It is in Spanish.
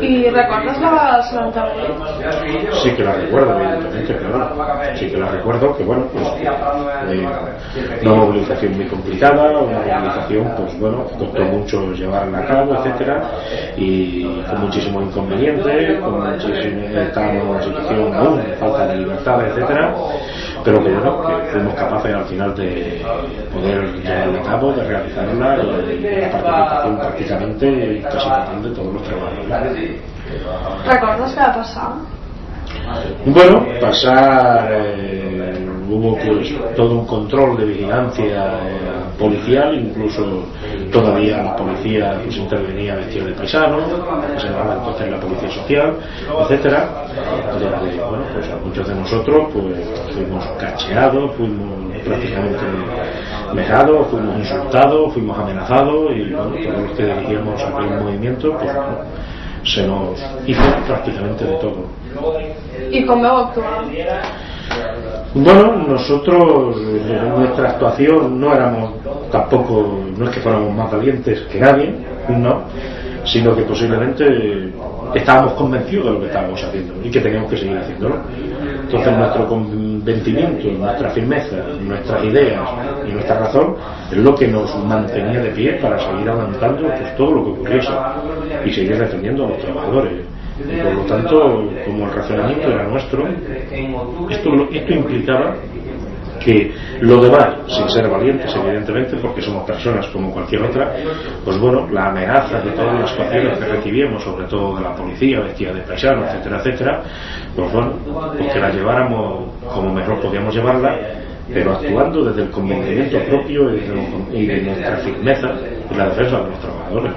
¿Y recuerdas la ley? Sí que la recuerdo, evidentemente, claro. Sí que la recuerdo, que bueno, pues una movilización muy complicada, una movilización, pues bueno, costó mucho llevarla a cabo, etcétera, y con muchísimos inconvenientes, estábamos en una situación aún de falta de libertad, etcétera, pero que bueno, que fuimos capaces al final de poder llevarla a cabo, de realizarla, y la participación prácticamente casi total de todos los trabajadores. ¿Recuerdas qué ha pasado? Bueno, hubo pues todo un control de vigilancia policial, incluso todavía la policía pues intervenía vestida de paisano, que se llamaba entonces la policía social, etcétera. Bueno, pues a muchos de nosotros pues fuimos cacheados, fuimos prácticamente vejados, fuimos insultados, fuimos amenazados, y bueno, todos los que dirigíamos aquel movimiento, pues bueno, se nos hizo prácticamente de todo. ¿Y cómo actuaron? Bueno, nosotros en nuestra actuación no éramos tampoco, no es que fuéramos más valientes que nadie, no, sino que posiblemente estábamos convencidos de lo que estábamos haciendo y que teníamos que seguir haciéndolo. Entonces nuestro convencimiento, nuestra firmeza, nuestras ideas y nuestra razón es lo que nos mantenía de pie para seguir aguantando pues todo lo que ocurriese y seguir defendiendo a los trabajadores. Y por lo tanto, como el razonamiento era nuestro, esto implicaba que lo demás, sin ser valientes evidentemente, porque somos personas como cualquier otra, pues bueno, la amenaza de todas las situaciones que recibíamos, sobre todo de la policía vestida de paisano, etcétera, etcétera, pues bueno, pues que la lleváramos como mejor podíamos llevarla, pero actuando desde el convencimiento propio y de nuestra firmeza en la defensa de los trabajadores.